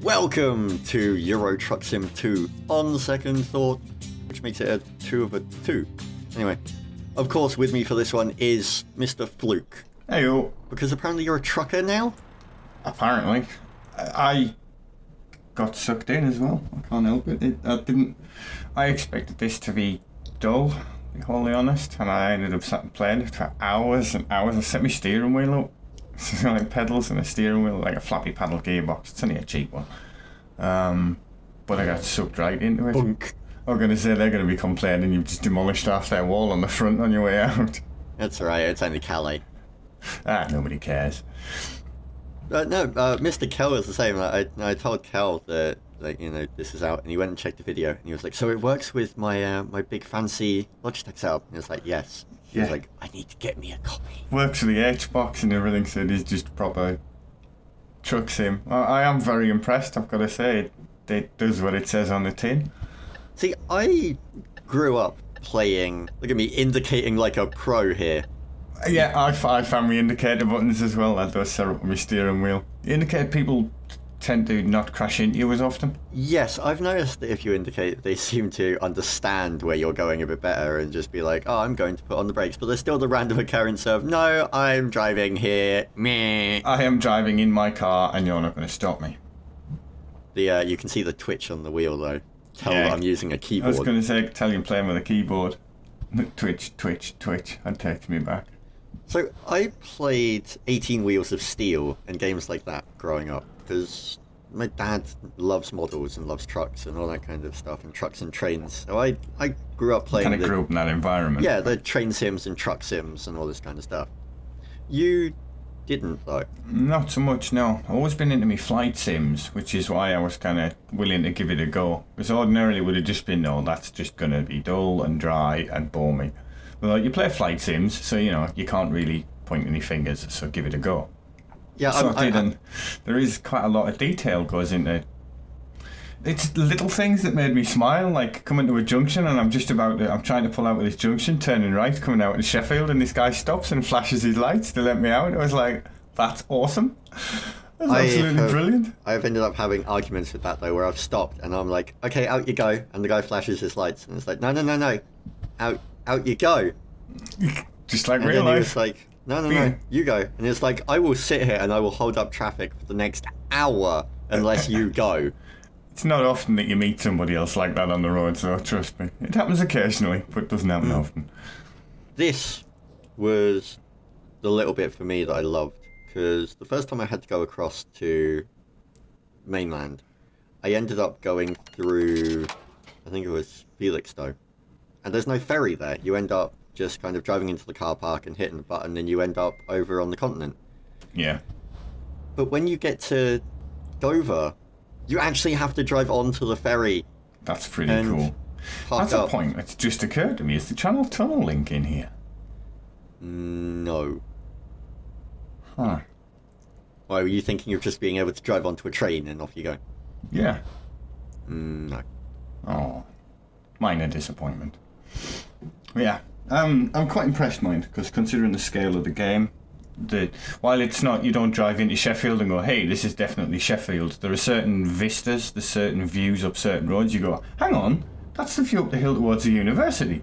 Welcome to Euro Truck Sim 2 on second thought, which makes it a 2 of a 2. Anyway, of course, with me for this one is Mr. Fluke. Heyo. Because apparently you're a trucker now? Apparently. I got sucked in as well. I can't help it. I expected this to be dull, to be wholly honest, and I ended up sat and playing it for hours and hours. I set my steering wheel up. It's like pedals and a steering wheel, like a flappy paddle gearbox. It's only a cheap one. But I got sucked right into it. Bunk. I'm going to say they're going to be complaining you've just demolished half their wall on the front on your way out. That's alright, it's only Calais. Nobody cares. Mr. Kel was the same. I told Kel that, like, you know, this is out, and he went and checked the video, and he was like, so it works with my my big fancy Logitech setup? And he was like, yes. He was like, I need to get me a copy. Works with the H-box and everything, so it is just proper truck sim. I am very impressed, I've got to say. It does what it says on the tin. See, I grew up playing, look at me indicating like a pro here. Yeah, I found my indicator buttons as well. That does set up my steering wheel. The indicator people tend to not crash into you as often. Yes, I've noticed that if you indicate, they seem to understand where you're going a bit better and just be like, oh, I'm going to put on the brakes. But there's still the random occurrence of, no, I'm driving here, meh. I am driving in my car and you're not going to stop me. You can see the twitch on the wheel though. Tell that I'm using a keyboard. I was going to say, tell you I'm playing with a keyboard. Twitch, twitch, twitch, and takes me back. So I played 18 Wheels of Steel and games like that growing up because my dad loves models and loves trucks and all that kind of stuff, and trucks and trains. So I grew up playing. Kind of grew up in that environment. Yeah, the train sims and truck sims and all this kind of stuff. You didn't though. Not so much, no. I've always been into me flight sims, which is why I was kind of willing to give it a go. Because ordinarily it would have just been, no, that's just going to be dull and dry and bore me. Well, you play flight sims, so you know you can't really point any fingers. So give it a go. Yeah, so I did, and there is quite a lot of detail goes into. It's little things that made me smile, like coming to a junction, and I'm trying to pull out of this junction, turning right, coming out in Sheffield, and this guy stops and flashes his lights to let me out. I was like, that's awesome. That's absolutely brilliant. I've ended up having arguments with that though, where I've stopped and I'm like, okay, out you go, and the guy flashes his lights, and it's like, no, out you go. Just like and real then life. He was like, no, you go. And it's like, I will sit here and I will hold up traffic for the next hour unless you go. It's not often that you meet somebody else like that on the road, so trust me. It happens occasionally, but it doesn't happen often. This was the little bit for me that I loved, because the first time I had to go across to mainland, I ended up going through, I think it was Felixstowe. And there's no ferry there. You end up just kind of driving into the car park and hitting the button, and you end up over on the continent. Yeah. But when you get to Dover, you actually have to drive onto the ferry. That's pretty cool. That's a point that's just occurred to me. Is the Channel Tunnel link in here? No. Huh. Why, were you thinking of just being able to drive onto a train and off you go? Yeah. No. Oh. Minor disappointment. Yeah, I'm quite impressed, mind, because considering the scale of the game, while it's not, you don't drive into Sheffield and go, hey, this is definitely Sheffield. There are certain vistas, there's certain views up certain roads. You go, hang on, that's the view up the hill towards the university.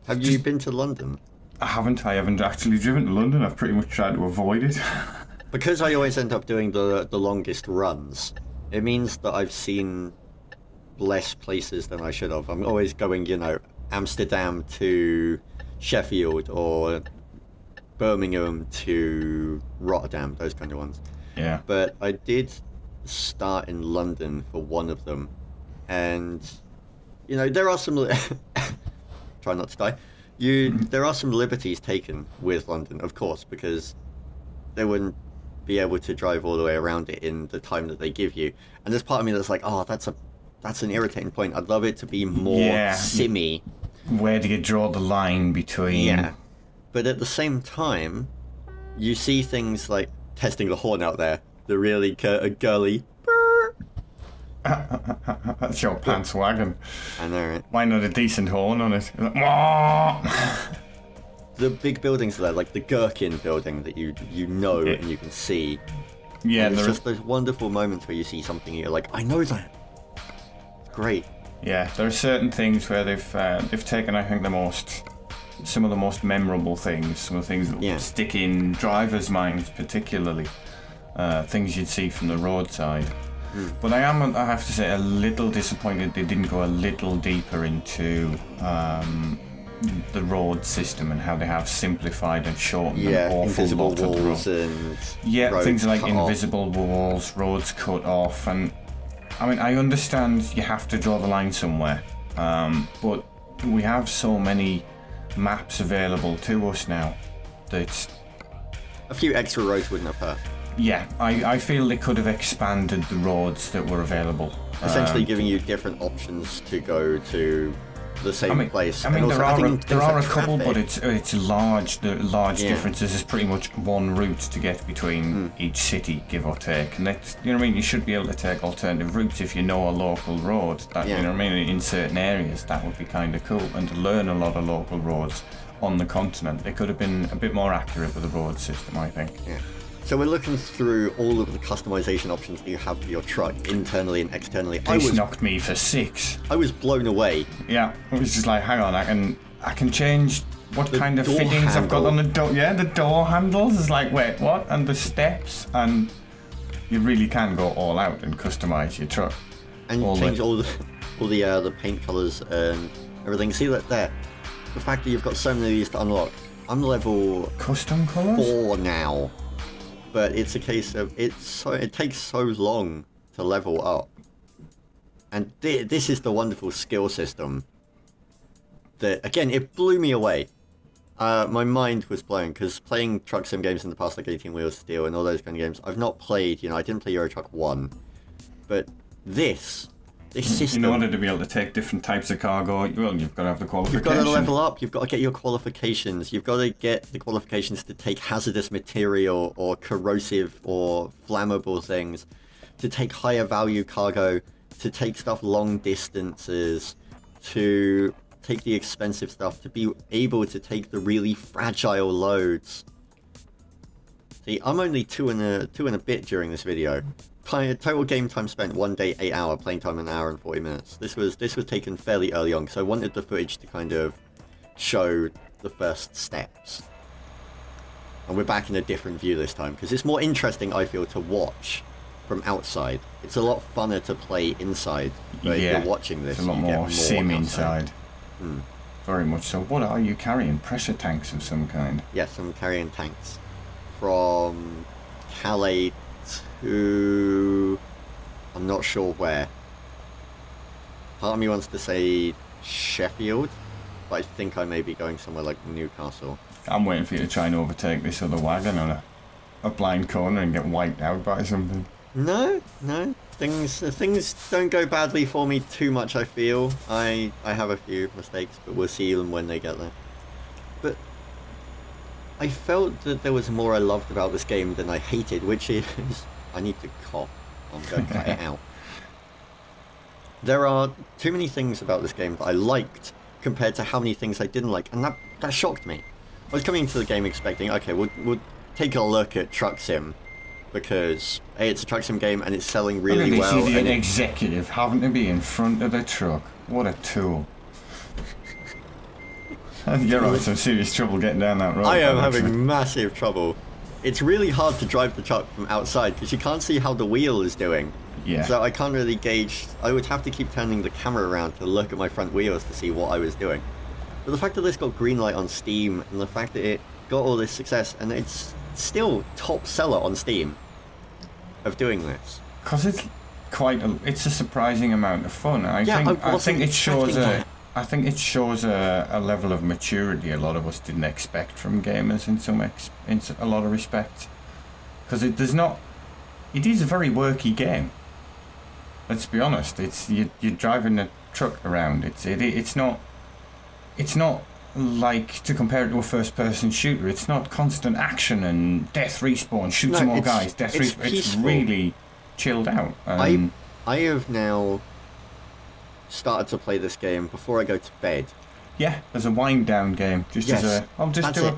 Have you been to London? I haven't actually driven to London. I've pretty much tried to avoid it. Because I always end up doing the longest runs, it means that I've seen less places than I should have. I'm always going, you know, Amsterdam to Sheffield or Birmingham to Rotterdam, those kind of ones. Yeah. But I did start in London for one of them, and you know, there are some try not to die. There are some liberties taken with London, of course, because they wouldn't be able to drive all the way around it in the time that they give you. And there's part of me that's like, oh, that's an irritating point. I'd love it to be more simmy. Where do you draw the line between... Yeah. But at the same time, you see things like testing the horn out there. The really girly... That's your pants wagon. I know, right? Why not a decent horn on it? The big buildings there, like the Gherkin building that you know and you can see. Yeah, and it's just those wonderful moments where you see something and you're like, I know that. It's great. Yeah, there are certain things where they've taken, I think, some of the most memorable things, some of the things that stick in drivers' minds particularly, things you'd see from the roadside. But I have to say, a little disappointed they didn't go a little deeper into the road system and how they have simplified and shortened an awful invisible lot of the walls road. and Things like cut off. invisible walls, roads cut off, and I mean, I understand you have to draw the line somewhere, but we have so many maps available to us now that A few extra roads wouldn't have hurt. yeah, I feel they could have expanded the roads that were available. Essentially giving you different options to go to the same place. I mean, And also, there are a like couple, but traffic. it's large. The large differences is pretty much one route to get between each city, give or take. And that's, you know what I mean. You should be able to take alternative routes if you know a local road. That you know what I mean. In certain areas, that would be kind of cool. And to learn a lot of local roads on the continent, they could have been a bit more accurate with the road system, I think. Yeah. So we're looking through all of the customization options that you have for your truck, internally and externally. This knocked me for 6. I was blown away. Yeah, it was just like, hang on, I can change what kind of door fittings I've got handle. on the door. Yeah, the door handles is like, wait, what? And the steps, and you really can go all out and customize your truck. And change all the paint colors and everything. See that there? The fact that you've got so many of these to unlock. I'm level Custom colors? 4 now. But it's a case of it takes so long to level up, and this is the wonderful skill system that, again, it blew me away. My mind was blown because playing truck sim games in the past, like 18 Wheels Steel and all those kind of games, I've not played. You know, I didn't play Euro Truck 1, but this system. In order to be able to take different types of cargo, well, you've got to have the qualifications. You've got to level up, you've got to get your qualifications, you've got to get the qualifications to take hazardous material or corrosive or flammable things, to take higher value cargo, to take stuff long distances, to take the expensive stuff, to be able to take the really fragile loads. See, I'm only two and a bit during this video. Total game time spent 1 day, 8 hour, playing time 1 hour and 40 minutes. This was taken fairly early on, because I wanted the footage to kind of show the first steps. And we're back in a different view this time, because it's more interesting, I feel, to watch from outside. It's a lot funner to play inside, but if you're watching this, it's a lot you get more sim inside. Hmm. Very much so. What are you carrying? Pressure tanks of some kind? Yes, I'm carrying tanks. From Calais to... I'm not sure where. Part of me wants to say Sheffield, but I think I may be going somewhere like Newcastle. I'm waiting for you to try and overtake this other wagon on a blind corner and get wiped out by something. No. Things don't go badly for me too much, I feel. I have a few mistakes, but we'll see them when they get there. But I felt that there was more I loved about this game than I hated, which is... I need to cough. I'm going to cut it out. There are too many things about this game that I liked compared to how many things I didn't like, and that shocked me. I was coming into the game expecting, okay, we'll take a look at Truck Sim, because hey, it's a Truck Sim game and it's selling really well. See the executive having to be in front of the truck. What a tool. You're having some serious trouble getting down that road. I am having massive trouble. It's really hard to drive the truck from outside because you can't see how the wheel is doing. Yeah. So I can't really gauge. I would have to keep turning the camera around to look at my front wheels to see what I was doing. But the fact that this got green light on Steam, and the fact that it got all this success, and it's still top seller on Steam of doing this. Because it's it's a surprising amount of fun. I think it shows a level of maturity a lot of us didn't expect from gamers in a lot of respects. Because it is a very worky game. Let's be honest. You're driving a truck around. It's not like, to compare it to a first-person shooter. It's not constant action and death respawn, shoot some more guys, death respawn. It's really chilled out. I have now started to play this game before I go to bed. Yeah, as a wind down game. I'll just do a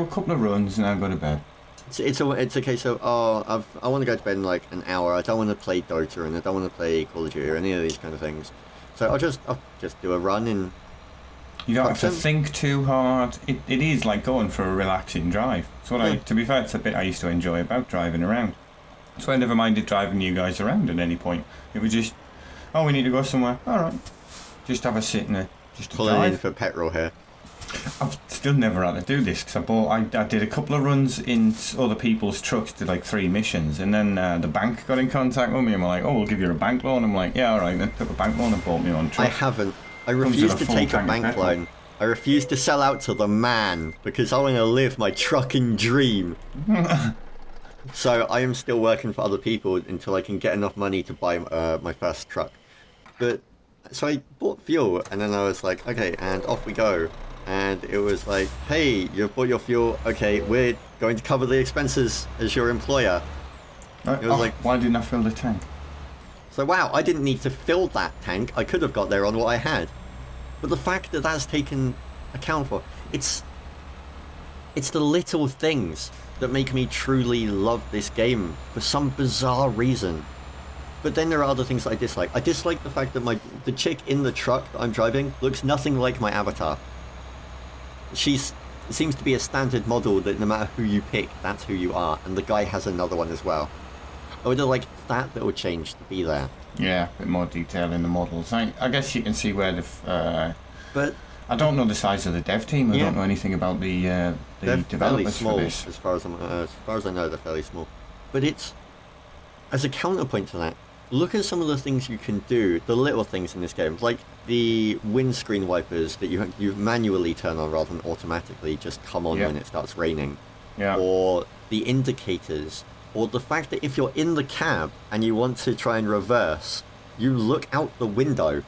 couple of runs and I'll go to bed. It's a case of, I want to go to bed in like an hour. I don't want to play Dota and I don't want to play Call of Duty or any of these kind of things. So I'll just do a run in. You don't have to think too hard. It is like going for a relaxing drive. It's what to be fair, it's a bit I used to enjoy about driving around. So I never minded driving you guys around at any point. It was just, oh, we need to go somewhere. All right, just have a sit in it. Just pulling in for petrol here. I've still never had to do this because I did a couple of runs in other people's trucks, did like 3 missions, and then the bank got in contact with me and were like, oh, we'll give you a bank loan. I'm like, yeah, all right, then took a bank loan and bought me on truck. I haven't. I refuse to take a bank loan. I refuse to sell out to the man because I want to live my trucking dream. So I am still working for other people until I can get enough money to buy my first truck. But so I bought fuel and then I was like, okay, and off we go. And it was like, hey, you've bought your fuel. Okay, we're going to cover the expenses as your employer. It was like, why didn't I fill the tank? So wow, I didn't need to fill that tank. I could have got there on what I had. But the fact that that's taken account for, it's the little things that make me truly love this game for some bizarre reason. But then there are other things that I dislike. I dislike the fact that the chick in the truck that I'm driving looks nothing like my avatar. She seems to be a standard model that no matter who you pick, that's who you are. And the guy has another one as well. I would have liked that little change to be there. Yeah, a bit more detail in the models. I guess you can see where they've... but I don't know the size of the dev team. I don't know anything about the developers small, for this. As far as I know, they're fairly small. But it's... As a counterpoint to that, look at some of the things you can do, the little things in this game, like the windscreen wipers that you manually turn on rather than automatically just come on when it starts raining. Yeah. Or the indicators, or the fact that if you're in the cab and you want to try and reverse, you look out the window.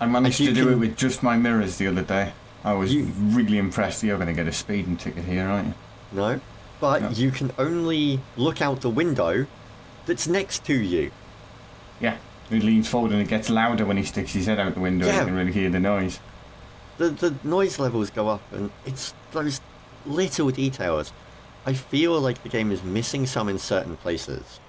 I managed to do it with just my mirrors the other day. I was really impressed. You're going to get a speeding ticket here, aren't you? No, but you can only look out the window that's next to you. Yeah, he leans forward and it gets louder when he sticks his head out the window. You can really hear the noise. The noise levels go up, and it's those little details. I feel like the game is missing some in certain places.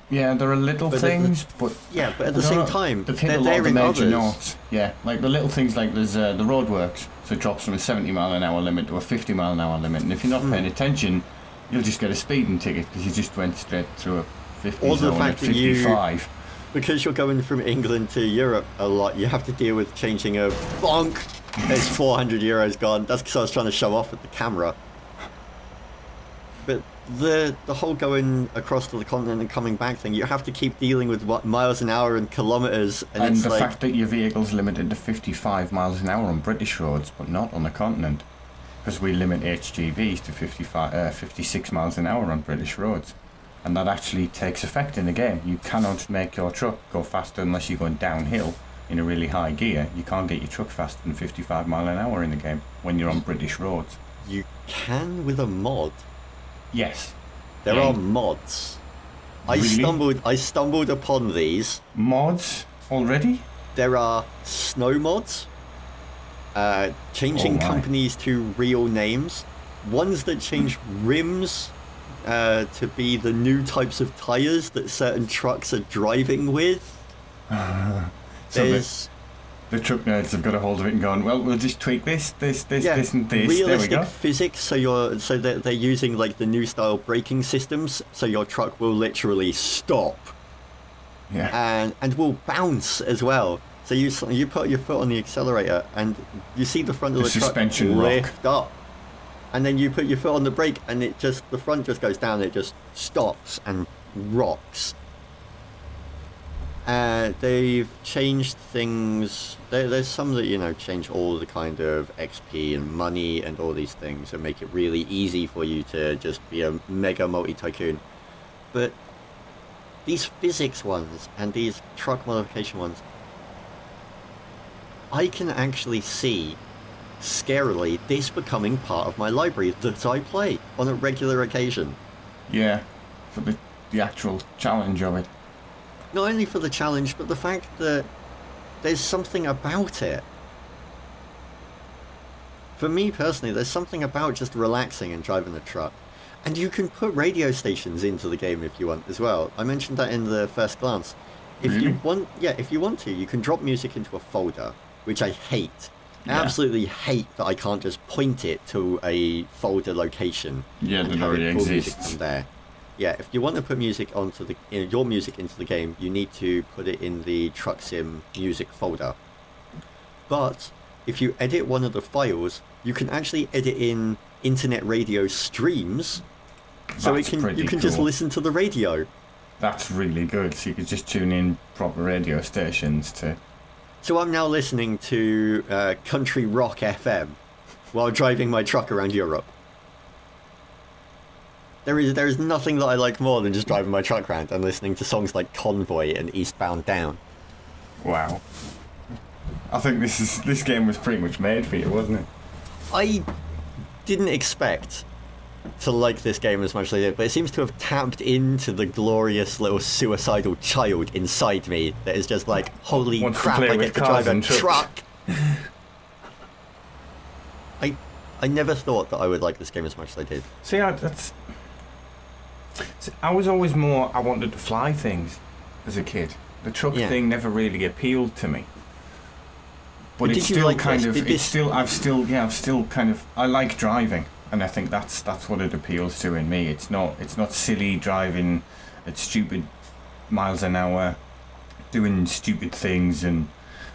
Yeah, there are little things, but at the same time, they've hit a lot of the major notes. Yeah, like the little things, like there's the roadworks, so it drops from a 70-mile-an-hour limit to a 50-mile-an-hour limit, and if you're not paying attention, you'll just get a speeding ticket because you just went straight through a 50 zone at 55. Because you're going from England to Europe a lot, you have to deal with changing a bonk. There's 400 euros gone. That's because I was trying to show off with the camera. But the whole going across to the continent and coming back thing, you have to keep dealing with miles an hour and kilometres. And it's the fact that your vehicle's limited to 55 miles an hour on British roads, but not on the continent. Because we limit HGVs to 56 miles an hour on British roads. And that actually takes effect in the game. You cannot make your truck go faster unless you're going downhill in a really high gear. You can't get your truck faster than 55 mile an hour in the game when you're on British roads. You can with a mod. Yes. There are mods. Really? I stumbled upon these. Mods already? There are snow mods. Changing companies to real names. Ones that change rims to be the new types of tyres that certain trucks are driving with. So the truck nerds have got a hold of it and gone, well, we'll just tweak this and this. Realistic there we go. physics, so they're using like the new style braking systems, so your truck will literally stop. Yeah. And will bounce as well. So you put your foot on the accelerator and you see the front of the truck lift up. And then you put your foot on the brake and the front just goes down, it just stops and rocks. They've changed things. There's some that, change all the kind of XP and money and all these things and make it really easy for you to just be a mega multi-tycoon. But these physics ones and these truck modification ones, I can actually see, scarily, this becoming part of my library that I play on a regular occasion. Yeah, for the actual challenge of it. Not only for the challenge, but the fact that there's something about it. For me personally, there's something about just relaxing and driving a truck. And you can put radio stations into the game if you want as well. I mentioned that in the first glance. If Really? you want, yeah, if you want to, you can drop music into a folder, which I hate. I absolutely hate that I can't just point it to a folder location. Yeah, and that have already it pull music exists. from there. Yeah, if you want to put music onto the your music into the game, you need to put it in the Truck Sim music folder. But if you edit one of the files, you can actually edit in internet radio streams, so That's you pretty can just cool. listen to the radio. That's really good. So you could just tune in proper radio stations to. So I'm now listening to country rock FM while driving my truck around Europe. There is nothing that I like more than just driving my truck around and listening to songs like Convoy and Eastbound Down. Wow. I think this game was pretty much made for you, wasn't it? I didn't expect to like this game as much as I did, but it seems to have tapped into the glorious little suicidal child inside me that is just like, holy Wants to crap, play I with get to cars drive a and trucks. truck! I never thought that I would like this game as much as I did. See, I was always more. I wanted to fly things as a kid. The truck Yeah. thing never really appealed to me. But But it's did you still like kind this? of. Did It's this- still. I've still kind of. I like driving, and I think that's what it appeals to in me. It's not silly driving at stupid miles an hour, doing stupid things and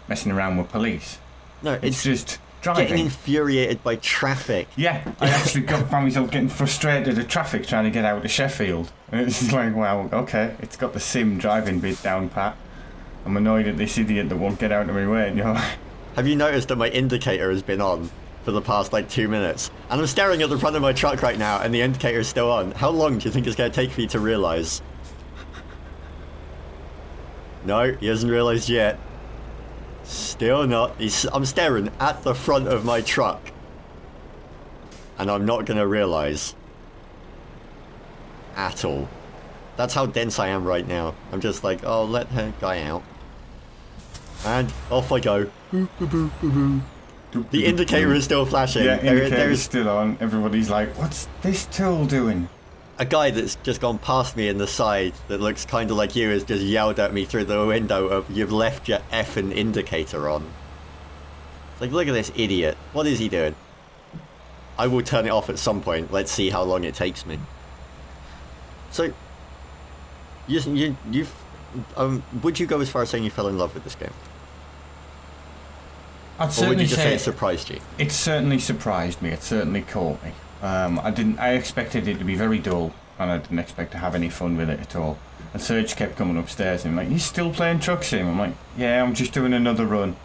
messing around with police. No, It's it's just getting driving. infuriated by traffic. Yeah, I actually found myself getting frustrated at traffic trying to get out of Sheffield. And it's just like, wow, okay, it's got the sim driving bit down pat. I'm annoyed at this idiot that won't get out of my way. You know? Have you noticed that my indicator has been on for the past like 2 minutes? And I'm staring at the front of my truck right now and the indicator is still on. How long do you think it's going to take for you to realise? No, he hasn't realised yet. Still not. I'm staring at the front of my truck. And I'm not going to realise. At all. That's how dense I am right now. I'm just like, oh, let her guy out. And off I go. The indicator is still flashing. Yeah, indicator's There's still on. Everybody's like, what's this tool doing? a guy that's just gone past me in the side that looks kind of like you has just yelled at me through the window of, you've left your effing indicator on. It's like, look at this idiot. What is he doing? I will turn it off at some point. Let's see how long it takes me. So, would you go as far as saying you fell in love with this game? I'd Or would certainly you just say say it surprised you? it certainly surprised me. It certainly caught me. I expected it to be very dull, and I didn't expect to have any fun with it at all. And Serge kept coming upstairs and like, "You still playing Truck Sim?" I'm like, "Yeah, I'm just doing another run."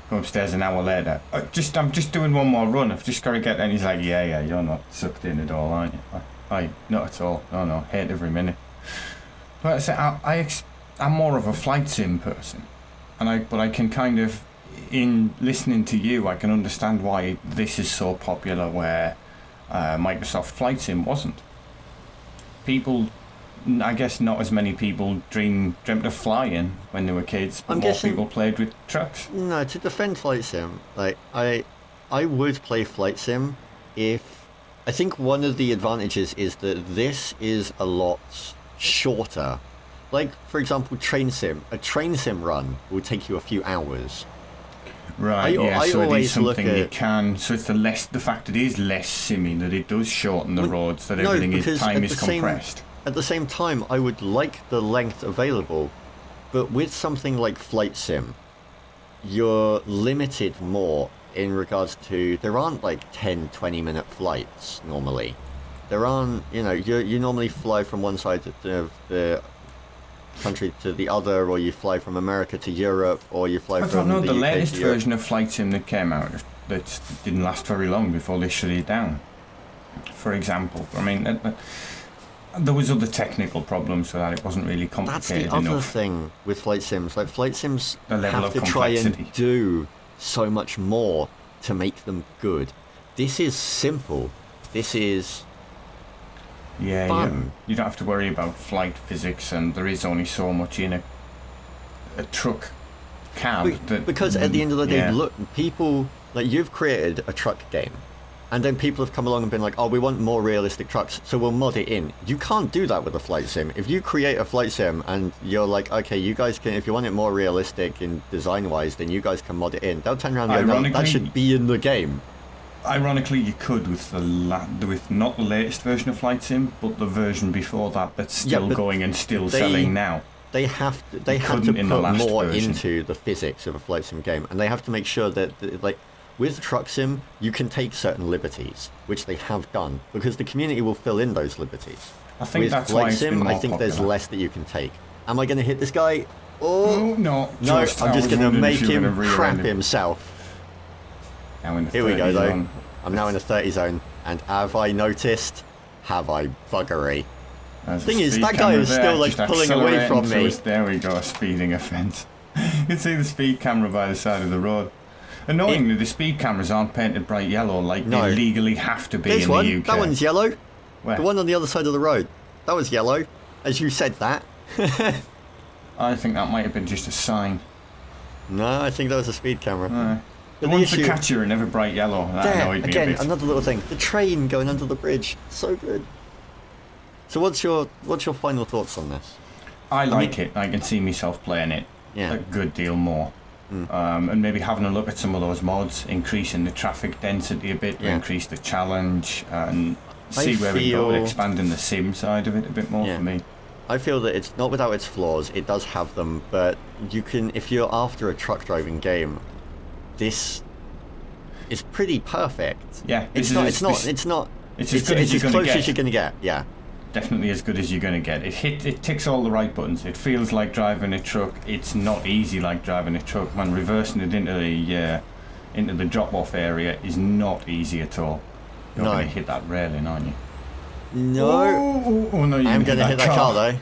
Come upstairs an hour later. I'm just doing one more run. I've just got to get. And he's like, "Yeah, you're not sucked in at all, aren't you?" Not at all. No, hate every minute. But I say I'm more of a flight sim person, but I can kind of, in listening to you, I can understand why this is so popular where Microsoft Flight Sim wasn't. People, I guess not as many people dreamt of flying when they were kids, but I'm more guessing- people played with trucks. No, to defend Flight Sim, like I would play Flight Sim if I think one of the advantages is that this is a lot shorter. Like, for example, Train Sim. A Train Sim run will take you a few hours. Right, I so it always is look something you at- can. So it's the fact it is less simmy, that it does shorten the roads, that No, everything because time at is the same- compressed. At the same time, I would like the length available, but with something like Flight Sim, you're limited more in regards to, there aren't like 10, 20-minute flights normally. There aren't, you normally fly from one side of the country to the other, or you fly from America to Europe, or you fly I from don't know, the the UK latest to Europe. version of Flight Sim that came out that didn't last very long before they shut it down, for example. I mean, there was other technical problems with that. It wasn't really That's complicated the other enough. thing with Flight Sims. Like, Flight Sims The level have of to try and complexity. do so much more to make them good. This is simple. This is Yeah, fun. you don't have to worry about flight physics, and there is only so much in a truck cab. because at the end of the day, yeah. look, people, like, you've created a truck game. And then people have come along and been like, oh, we want more realistic trucks, so we'll mod it in. You can't do that with a flight sim. If you create a flight sim and you're like, okay, you guys can, if you want it more realistic in design-wise, then you guys can mod it in. They'll turn around and go, no, that should be in the game. Ironically, you could with with not the latest version of flight sim, but the version before that that's still going and still selling now. They have to put more into the physics of a flight sim game, and they have to make sure that, like, with truck sim, you can take certain liberties, which they have done, because the community will fill in those liberties. I think with that's flight why it's sim, been more I think there's popular. less that you can take. Am I going to hit this guy? Oh no! I'm just going to make him crap himself. Now in the Here we go, though. zone. I'm now in the 30 zone, and have I noticed? Have I buggery? Thing is, that guy is still like pulling away from me. There we go, a speeding offence. You can see the speed camera by the side of the road. Annoyingly, the speed cameras aren't painted bright yellow like they legally have to be in the UK. That one's yellow. Where? The one on the other side of the road. That was yellow, as you said that. I think that might have been just a sign. No, I think that was a speed camera. The ones that catch you are never bright yellow. That annoyed me again, a bit. another little thing. The train going under the bridge. So good. So what's your final thoughts on this? I like it. I can see myself playing it a good deal more. And maybe having a look at some of those mods, increasing the traffic density a bit, increase the challenge, and see where we go, expanding the sim side of it a bit more for me. I feel that it's not without its flaws. It does have them, but you can, if you're after a truck driving game, this is pretty perfect. Yeah, it's as close as you're gonna get. Yeah. Definitely as good as you're going to get. It ticks all the right buttons. It feels like driving a truck. It's not easy like driving a truck. Man, reversing it into the drop-off area is not easy at all. You're going to hit that railing, aren't you? No. Oh no, I'm going to hit that car though.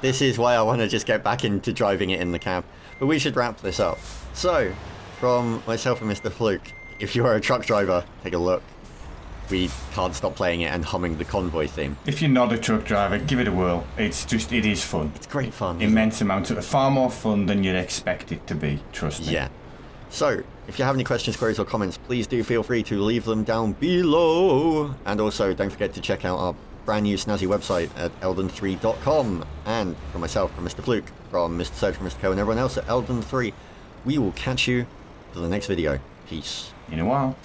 This is why I want to just get back into driving it in the cab. But we should wrap this up. So, from myself and Mr. Fluke, if you are a truck driver, take a look. We can't stop playing it and humming the convoy theme. If you're not a truck driver, give it a whirl. It is fun. It's great fun. Immense amounts of it. Far more fun than you'd expect it to be, trust me. Yeah. So, if you have any questions, queries or comments, please do feel free to leave them down below. And also, don't forget to check out our brand new snazzy website at elden3.com. And from myself, from Mr. Fluke, from Mr. Surge, from Mr. Co, and everyone else at Elden3, we will catch you for the next video. Peace. In a while.